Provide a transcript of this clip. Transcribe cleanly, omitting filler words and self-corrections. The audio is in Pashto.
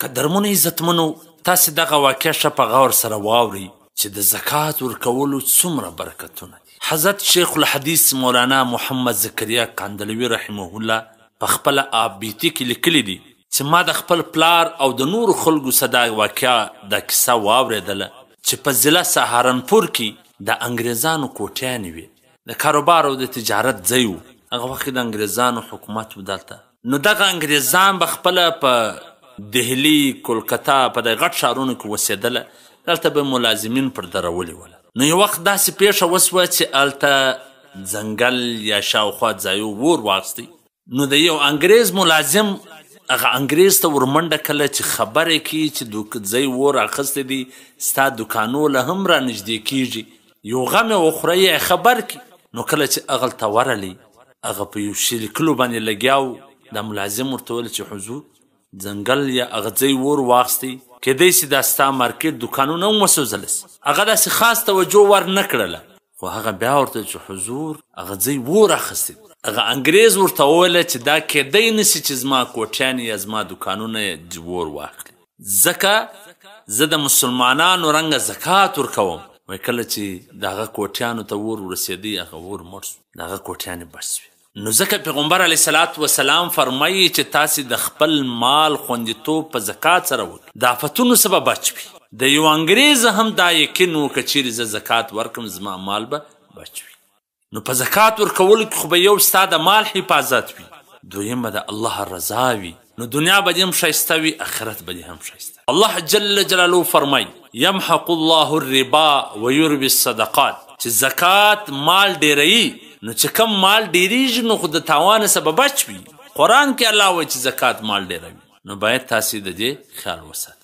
قدرمنو عزتمنو تاسې دغه واقع ښه په غور سره واورئ چې د زکات ورکولو څومره برکتونه دي. حضرت شیخ الحدیث مولانا محمد زکریا قندلوي رحمه الله په خپله آبیتي کې لیکلي دي چې ما د خپل پلار او د نورو خلکو څخه دا واقعه دا کیسه واورېدله چې په ضلع سهارنپور کې د انګریزانو کوټیانې وې، د کاروبار او د تجارت ځای و. هغه وخت د انګریزانو حکومت و دلته. نو دغه انګریزان به خپله په دهلي، کولکتا په د غټ ښارونو کې اوسېدله، دلته به ملازمین پر درولي وله. نو یو وخت داسې پیښه وسوه چې هلته ځنګل یا شاوخوا ځایو اور واخیستی. نو د یو انګریز ملازم هغه انګریز ته ورمنډه کله چې خبرې کړي چې ځای اور اخیستی دی، ستا دوکانو له هم رانږدې کېږي، یو غم یې وخوره یې خبر کړي. نو کله چې هغلته ورغلی، هغه په یو شي لیکلو باندې لګیا و. دا ملازم ورته وویل چې حضور ځنګل یا هغه ځای اور واخیستی، کیدای شي دا ستا مارکیټ دوکانونه هم وسوځلی سي. هغه داسې خاص توجه ور نه کړله، خو هغه بیا ورته چې حضور هغه ځای اور اخیستی. هغه انګریز ورته وویله چې دا کیدای نسي چې زما کوټیانې یا زما دوکانونه یې اور واخلي، ځکه زه د مسلمانانو رنګه زکات ورکوم. وایي کله چې د هغه کوټیانو ته اور ورسېدی، هغه اور مړ سو، د هغه کوټیانې بچ سوې. نو ځکه پیغمبر علیه صلات وسلام فرمایي چې تاسې د خپل مال خوندیتوب په زکات سره وکړئ، د آفتونو څخه به بچ وي. د یو انګریز هم دا یقین و که چیرې زه زکات ورکړم زما مال به بچ وي. نو په زکات ورکولو کې خو به یو ستا د مال حفاظت وي، دویم به د الله رضا وي. نو دنیا به دې هم ښایسته وي، آخرت به دې هم ښایسته. الله جل جلاله فرمایي یمحق الله الربا ویربي الصدقات، چې زکات مال ډیروي. نو چې کم مال ډیریږي نو خو د تاوانه څخه به بچ وي. قرآن کې الله وایي چې زکات مال ډیروي. نو باید تاسې د دې خیال وساتئ.